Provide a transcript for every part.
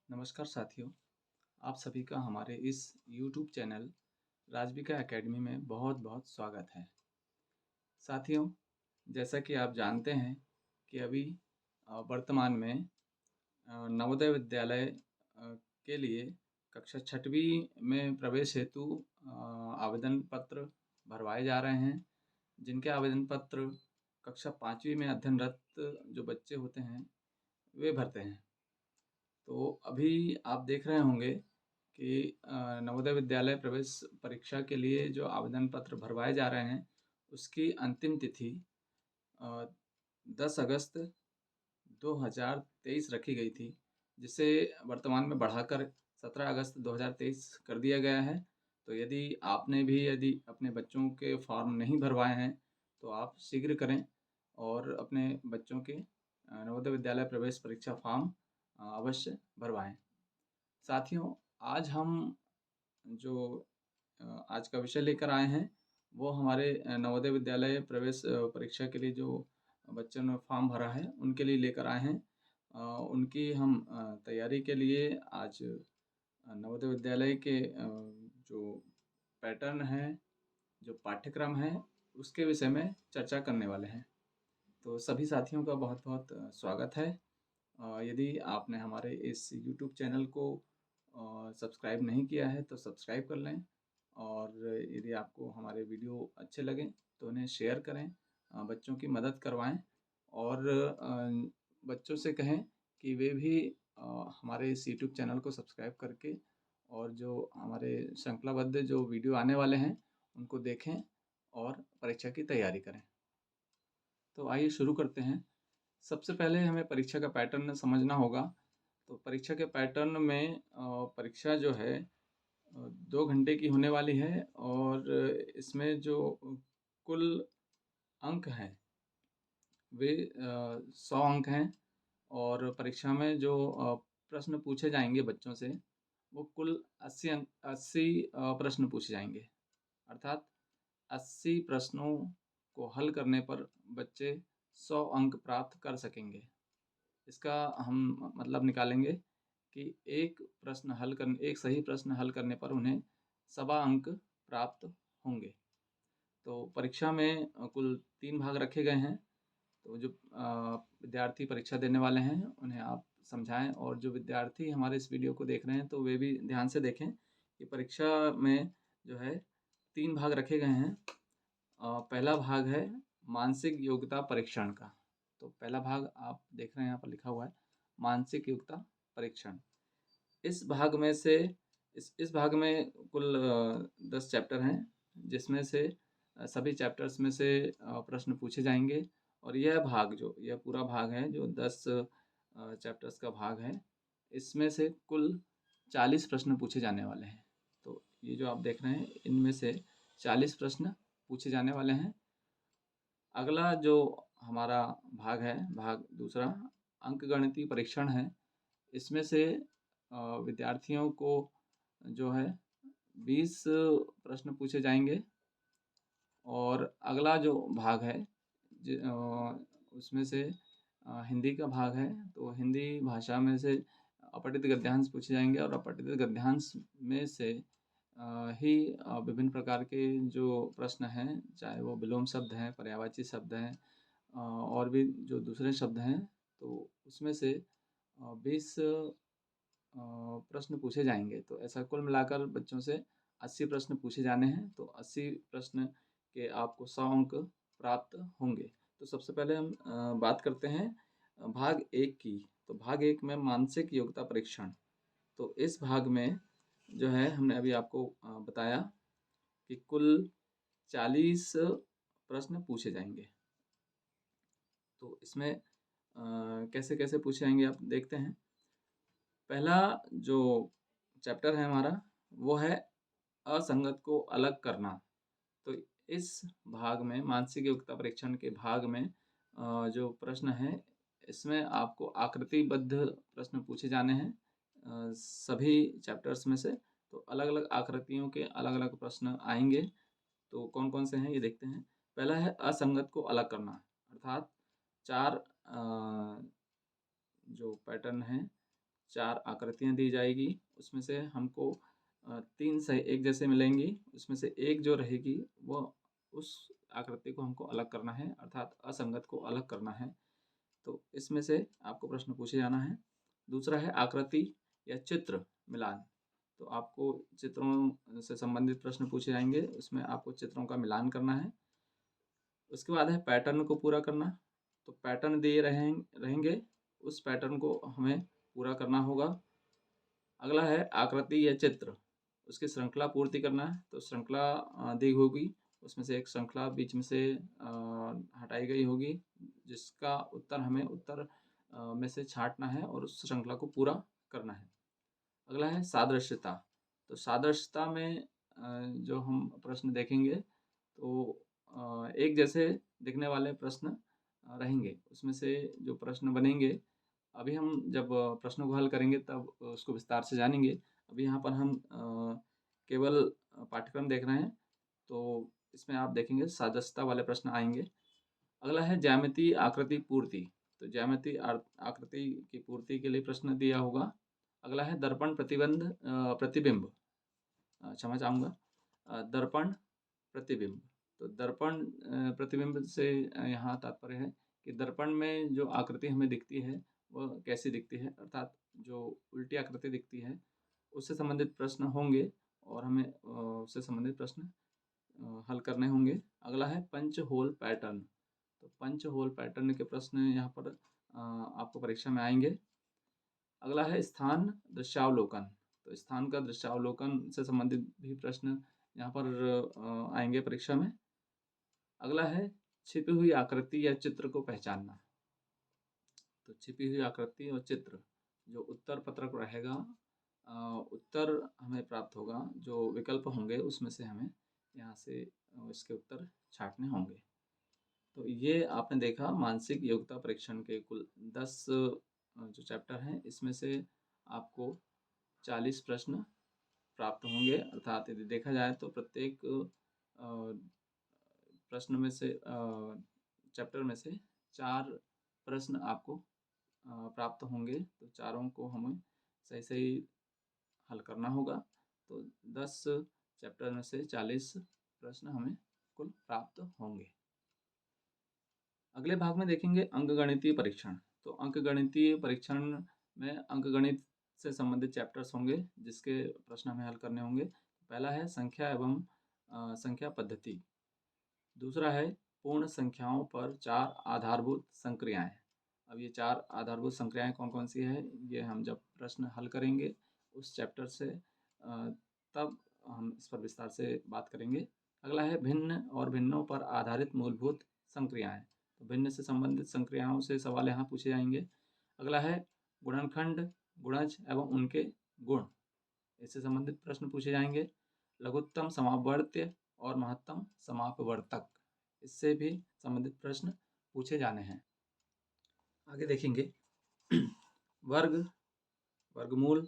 नमस्कार साथियों, आप सभी का हमारे इस YouTube चैनल राजविका एकेडमी में बहुत-बहुत स्वागत है। साथियों, जैसा कि आप जानते हैं कि अभी वर्तमान में नवोदय विद्यालय के लिए कक्षा 6वीं में प्रवेश हेतु आवेदन पत्र भरवाए जा रहे हैं, जिनके आवेदन पत्र कक्षा 5वीं में अध्ययनरत जो बच्चे होते हैं, वे भरते हैं। तो अभी आप देख रहे होंगे कि नवोदय विद्यालय प्रवेश परीक्षा के लिए जो आवेदन पत्र भरवाए जा रहे हैं, उसकी अंतिम तिथि अ, 10 अगस्त 2023 रखी गई थी, जिसे वर्तमान में बढ़ाकर 17 अगस्त 2023 कर दिया गया है। तो यदि आपने भी यदि अपने बच्चों के फॉर्म नहीं भरवाए हैं, तो आप शीघ्र करें और अपने बच्चों के नवोदय विद्यालय प्रवेश परीक्षा फॉर्म अवश्य भरवाएँ। साथियों, आज हम जो आज का विषय लेकर आए हैं, वो हमारे नवोदय विद्यालय प्रवेश परीक्षा के लिए जो बच्चों ने फॉर्म भरा है, उनके लिए लेकर आए हैं। उनकी हम तैयारी के लिए आज नवोदय विद्यालय के जो पैटर्न है, जो पाठ्यक्रम है, उसके विषय में चर्चा करने वाले हैं। तो सभी साथियों का बहुत-बहुत स्वागत है। यदि आपने हमारे इस यूट्यूब चैनल को सब्सक्राइब नहीं किया है, तो सब्सक्राइब कर लें और यदि आपको हमारे वीडियो अच्छे लगें, तो उन्हें शेयर करें, बच्चों की मदद करवाएँ और बच्चों से कहें कि वे भी हमारे इस यूट्यूब चैनल को सब्सक्राइब करके और जो हमारे श्रृंखलाबद्ध जो वीडियो आने वाले हैं, उनको देखें और परीक्षा की तैयारी करें। तो आइए शुरू करते हैं। सबसे पहले हमें परीक्षा का पैटर्न समझना होगा। तो परीक्षा के पैटर्न में परीक्षा जो है 2 घंटे की होने वाली है और इसमें जो कुल अंक हैं वे 100 अंक हैं और परीक्षा में जो प्रश्न पूछे जाएँगे बच्चों से, वो कुल 80 प्रश्न पूछे जाएँगे। अर्थात 80 प्रश्नों को हल करने पर बच्चे 100 अंक प्राप्त कर सकेंगे। इसका हम मतलब निकालेंगे कि एक सही प्रश्न हल करने पर उन्हें सवा अंक प्राप्त होंगे। तो परीक्षा में कुल 3 भाग रखे गए हैं। तो जो विद्यार्थी परीक्षा देने वाले हैं, उन्हें आप समझाएँ और जो विद्यार्थी हमारे इस वीडियो को देख रहे हैं, तो वे भी ध्यान से देखें कि परीक्षा में जो है 3 भाग रखे गए हैं। पहला भाग है मानसिक योग्यता परीक्षण का। तो पहला भाग आप देख रहे हैं यहाँ पर लिखा हुआ है मानसिक योग्यता परीक्षण। इस भाग में से इस भाग में कुल 10 चैप्टर हैं, जिसमें से सभी चैप्टर्स में से प्रश्न पूछे जाएँगे और यह पूरा भाग है जो 10 चैप्टर्स का भाग है, इसमें से कुल 40 प्रश्न पूछे जाने वाले हैं। तो ये जो आप देख रहे हैं, इनमें से 40 प्रश्न पूछे जाने वाले हैं। अगला जो हमारा भाग है, भाग दूसरा अंकगणितीय परीक्षण है। इसमें से विद्यार्थियों को जो है 20 प्रश्न पूछे जाएँगे और अगला जो भाग है उसमें से हिंदी का भाग है, तो हिंदी भाषा में से अपठित गद्यांश पूछे जाएँगे और अपठित गद्यांश में से विभिन्न प्रकार के जो प्रश्न हैं, चाहे वो विलोम शब्द हैं, पर्यायवाची शब्द हैं और भी जो दूसरे शब्द हैं, तो उसमें से 20 प्रश्न पूछे जाएँगे। तो ऐसा कुल मिलाकर बच्चों से 80 प्रश्न पूछे जाने हैं, तो 80 प्रश्न के आपको 100 अंक प्राप्त होंगे। तो सबसे पहले हम बात करते हैं भाग 1 की। तो भाग 1 में मानसिक योग्यता परीक्षण। तो इस भाग में जो है हमने अभी आपको बताया कि कुल 40 प्रश्न पूछे जाएँगे। तो इसमें कैसे-कैसे पूछे जाएँगे आप देखते हैं। पहला जो चैप्टर है हमारा, वो है असंगत को अलग करना। तो इस भाग में मानसिक योग्यता परीक्षण के भाग में जो प्रश्न हैं, इसमें आपको आकृतिबद्ध प्रश्न पूछे जाने हैं सभी चैप्टर्स में से। तो अलग-अलग आकृतियों के अलग-अलग प्रश्न आएँगे। तो कौन-कौन से हैं, ये देखते हैं। पहला है असंगत को अलग करना, अर्थात 4 जो पैटर्न हैं, 4 आकृतियाँ दी जाएगी, उसमें से हमको 3 सही एक जैसे मिलेंगी, उसमें से एक जो रहेगी वो उस आकृति को हमको अलग करना है, अर्थात असंगत को अलग करना है। तो इसमें से आपको प्रश्न पूछे जाना है। दूसरा है आकृति या चित्र मिलान। तो आपको चित्रों से संबंधित प्रश्न पूछे जाएँगे, उसमें आपको चित्रों का मिलान करना है। उसके बाद है पैटर्न को पूरा करना। तो पैटर्न दिए रहेंगे, उस पैटर्न को हमें पूरा करना होगा। अगला है आकृति या चित्र, उसकी श्रृंखला पूर्ति करना है। तो श्रृंखला दी होगी, उसमें से एक श्रृंखला बीच में से हटाई गई होगी, जिसका उत्तर हमें उत्तर में से छाँटना है और उस श्रृंखला को पूरा करना है। अगला है सादृश्यता। तो सादृश्यता में जो हम प्रश्न देखेंगे तो एक जैसे दिखने वाले प्रश्न रहेंगे। उसमें से जो प्रश्न बनेंगे, अभी हम जब प्रश्नों को हल करेंगे तब उसको विस्तार से जानेंगे। अभी यहाँ पर हम केवल पाठ्यक्रम देख रहे हैं, तो इसमें आप देखेंगे सादृश्यता वाले प्रश्न आएँगे। अगला है ज्यामितीय आकृति पूर्ति। तो ज्यामितीय आकृति की पूर्ति के लिए प्रश्न दिया होगा। अगला है दर्पण प्रतिबिंब, क्षमा चाहूँगा, दर्पण प्रतिबिंब। तो दर्पण प्रतिबिंब से यहाँ तात्पर्य है कि दर्पण में जो आकृति हमें दिखती है वह कैसी दिखती है, अर्थात जो उल्टी आकृति दिखती है उससे संबंधित प्रश्न होंगे और हमें उससे संबंधित प्रश्न हल करने होंगे। अगला है पंच होल पैटर्न। तो पंच होल पैटर्न के प्रश्न यहाँ पर आपको परीक्षा में आएंगे। अगला है स्थान दृश्यावलोकन। तो स्थान का दृश्यावलोकन से संबंधित भी प्रश्न यहाँ पर आएंगे परीक्षा में। अगला है छिपी हुई आकृति या चित्र को पहचानना। तो छिपी हुई आकृति और चित्र, जो उत्तर पत्रक रहेगा, उत्तर हमें प्राप्त होगा, जो विकल्प होंगे उसमें से हमें यहाँ से इसके उत्तर छांटने होंगे। तो ये आपने देखा मानसिक योग्यता परीक्षण के कुल 10 जो चैप्टर हैं, इसमें से आपको 40 प्रश्न प्राप्त होंगे, अर्थात यदि देखा जाए तो प्रत्येक प्रश्न में से चैप्टर में से 4 प्रश्न आपको प्राप्त होंगे। तो चारों को हमें सही सही हल करना होगा। तो 10 चैप्टर में से 40 प्रश्न हमें कुल प्राप्त होंगे। अगले भाग में देखेंगे अंकगणितीय परीक्षण। तो अंकगणितीय परीक्षण में अंकगणित से संबंधित चैप्टर्स होंगे, जिसके प्रश्न हमें हल करने होंगे। पहला है संख्या एवं संख्या पद्धति। दूसरा है पूर्ण संख्याओं पर 4 आधारभूत संक्रियाएं। अब ये 4 आधारभूत संक्रियाएं कौन कौन सी है, ये हम जब प्रश्न हल करेंगे उस चैप्टर से तब हम इस पर विस्तार से बात करेंगे। अगला है भिन्न और भिन्नों पर आधारित मूलभूत संक्रियाएं। तो भिन्न से संबंधित संक्रियाओं से सवाल यहाँ पूछे जाएंगे। अगला है गुणनखंड, गुणज एवं उनके गुण, इससे संबंधित प्रश्न पूछे जाएंगे। लघुत्तम समापवर्त्य और महत्तम समापवर्तक, इससे भी संबंधित प्रश्न पूछे जाने हैं। आगे देखेंगे वर्ग, वर्गमूल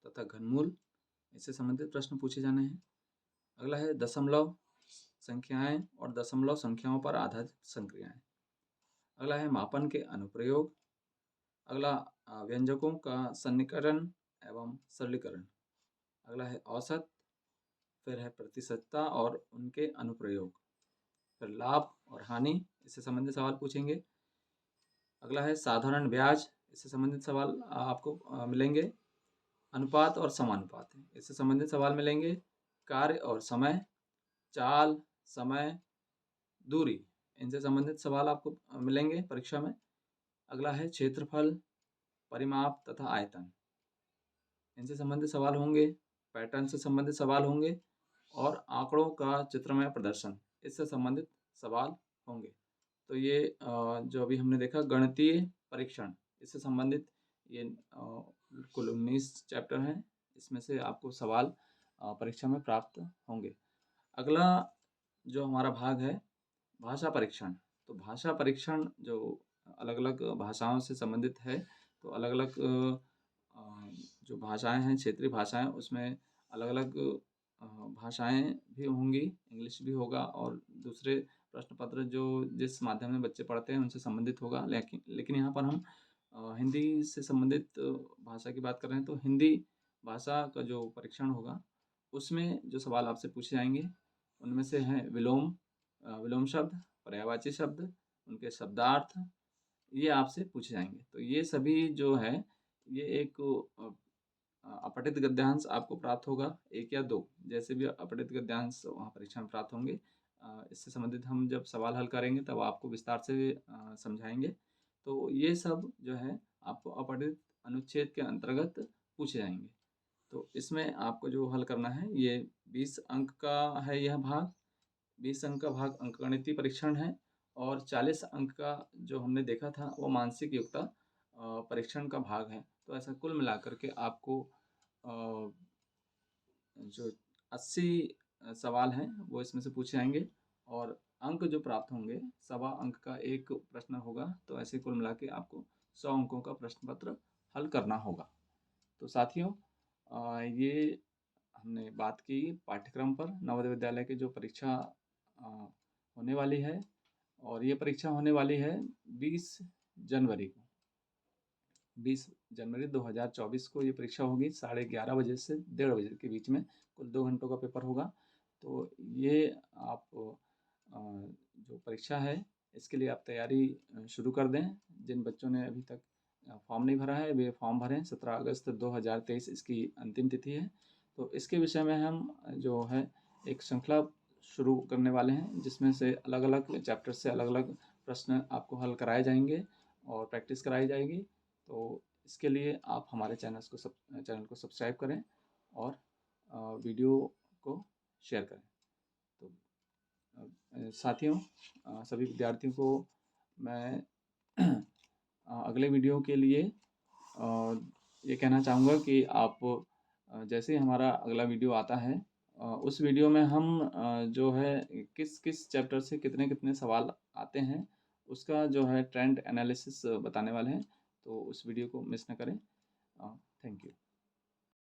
तथा घनमूल, इससे संबंधित प्रश्न पूछे जाने हैं। अगला है दशमलव संख्याएं और दशमलव संख्याओं पर आधारित संक्रियाएं। अगला है मापन के अनुप्रयोग। अगला व्यंजकों का सन्निकरण एवं सरलीकरण। अगला है औसत, फिर है प्रतिशतता और उनके अनुप्रयोग, फिर लाभ और हानि, इससे संबंधित सवाल पूछेंगे। अगला है साधारण ब्याज, इससे संबंधित सवाल आपको मिलेंगे। अनुपात और समानुपात, इससे संबंधित सवाल मिलेंगे। कार्य और समय, चाल, समय, दूरी, इनसे संबंधित सवाल आपको मिलेंगे परीक्षा में। अगला है क्षेत्रफल, परिमाप तथा आयतन, इनसे संबंधित सवाल होंगे। पैटर्न से संबंधित सवाल होंगे और आंकड़ों का चित्रमय प्रदर्शन, इससे संबंधित सवाल होंगे। तो ये जो अभी हमने देखा गणितीय परीक्षण, इससे संबंधित ये कुल 19 चैप्टर हैं, इसमें से आपको सवाल परीक्षा में प्राप्त होंगे। अगला जो हमारा भाग है भाषा परीक्षण। तो भाषा परीक्षण जो अलग अलग भाषाओं से संबंधित है, तो अलग अलग जो भाषाएं हैं, क्षेत्रीय भाषाएं, उसमें अलग अलग भाषाएं भी होंगी, इंग्लिश भी होगा और दूसरे प्रश्न पत्र जो जिस माध्यम में बच्चे पढ़ते हैं उनसे संबंधित होगा। लेकिन यहाँ पर हम हिंदी से संबंधित भाषा की बात कर रहे हैं तो हिंदी भाषा का जो परीक्षण होगा, उसमें जो सवाल आपसे पूछे जाएँगे, उनमें से हैं विलोम शब्द, पर्यायवाची शब्द, उनके शब्दार्थ, ये आपसे पूछे जाएँगे। तो ये सभी जो है, ये एक अपठित गद्यांश आपको प्राप्त होगा 1 या 2 जैसे भी अपठित गद्यांश वहाँ परीक्षा में प्राप्त होंगे। इससे संबंधित हम जब सवाल हल करेंगे तब आपको विस्तार से समझाएँगे। तो ये सब जो है आपको अपठित अनुच्छेद के अंतर्गत पूछे जाएँगे। तो इसमें आपको जो हल करना है ये 20 अंक का है यह भाग, 20 अंक का भाग अंकगणितीय परीक्षण है और 40 अंक का जो हमने देखा था वो मानसिक योग्यता परीक्षण का भाग है। तो ऐसा कुल मिलाकर के आपको अ, जो 80 सवाल हैं वो इसमें से पूछे जाएँगे और अंक जो प्राप्त होंगे, सवा अंक का 1 प्रश्न होगा, तो ऐसे कुल मिला के आपको 100 अंकों का प्रश्न पत्र हल करना होगा। तो साथियों ये हमने बात की पाठ्यक्रम पर नवोदय विद्यालय की जो परीक्षा अ, होने वाली है और ये परीक्षा होने वाली है 20 जनवरी को। 20 जनवरी 2024 को ये परीक्षा होगी 11:30 बजे से 1:30 बजे के बीच में, कुल 2 घंटों का पेपर होगा। तो ये आप जो परीक्षा है इसके लिए आप तैयारी शुरू कर दें। जिन बच्चों ने अभी तक फॉर्म नहीं भरा है वे फॉर्म भरें। 17 अगस्त 2023 इसकी अंतिम तिथि है। तो इसके विषय में हम जो है एक श्रृंखला शुरू करने वाले हैं जिसमें से अलग-अलग चैप्टर से अलग-अलग प्रश्न आपको हल कराए जाएँगे और प्रैक्टिस कराई जाएगी। तो इसके लिए आप हमारे चैनल को सब्सक्राइब करें और वीडियो को शेयर करें। तो साथियों सभी विद्यार्थियों को मैं अगले वीडियो के लिए ये कहना चाहूँगा कि आप जैसे ही हमारा अगला वीडियो आता है उस वीडियो में हम जो है किस चैप्टर से कितने-कितने सवाल आते हैं, उसका जो है ट्रेंड एनालिसिस बताने वाले हैं। तो उस वीडियो को मिस ना करें। Thank you.